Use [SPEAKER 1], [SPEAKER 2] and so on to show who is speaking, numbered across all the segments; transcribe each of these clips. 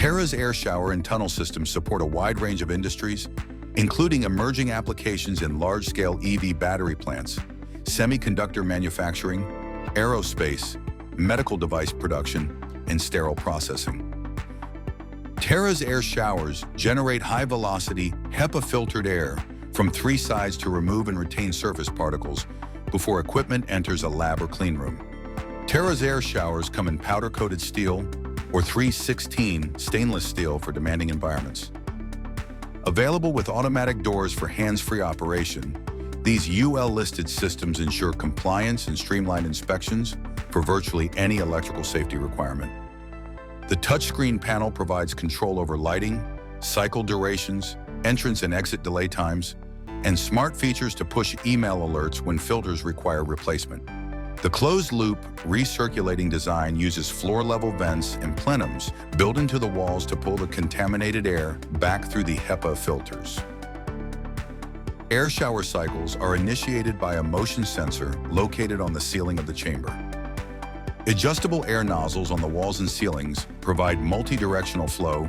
[SPEAKER 1] Terra's air shower and tunnel systems support a wide range of industries, including emerging applications in large-scale EV battery plants, semiconductor manufacturing, aerospace, medical device production, and sterile processing. Terra's air showers generate high-velocity, HEPA-filtered air from 3 sides to remove and retain surface particles before equipment enters a lab or clean room. Terra's air showers come in powder-coated steel or 316 stainless steel for demanding environments. Available with automatic doors for hands-free operation, these UL-listed systems ensure compliance and streamlined inspections for virtually any electrical safety requirement. The touchscreen panel provides control over lighting, cycle durations, entrance and exit delay times, and smart features to push email alerts when filters require replacement. The closed-loop, recirculating design uses floor-level vents and plenums built into the walls to pull the contaminated air back through the HEPA filters. Air shower cycles are initiated by a motion sensor located on the ceiling of the chamber. Adjustable air nozzles on the walls and ceilings provide multi-directional flow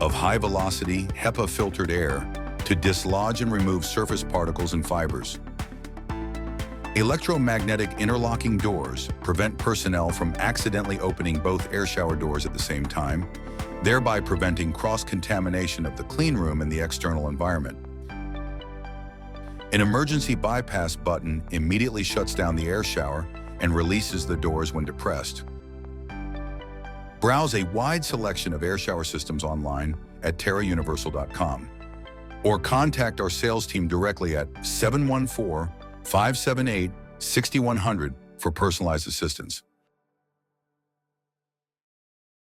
[SPEAKER 1] of high-velocity, HEPA-filtered air to dislodge and remove surface particles and fibers. Electromagnetic interlocking doors prevent personnel from accidentally opening both air shower doors at the same time, thereby preventing cross-contamination of the clean room and the external environment. An emergency bypass button immediately shuts down the air shower and releases the doors when depressed. Browse a wide selection of air shower systems online at terrauniversal.com or contact our sales team directly at 714-578-6100 for personalized assistance.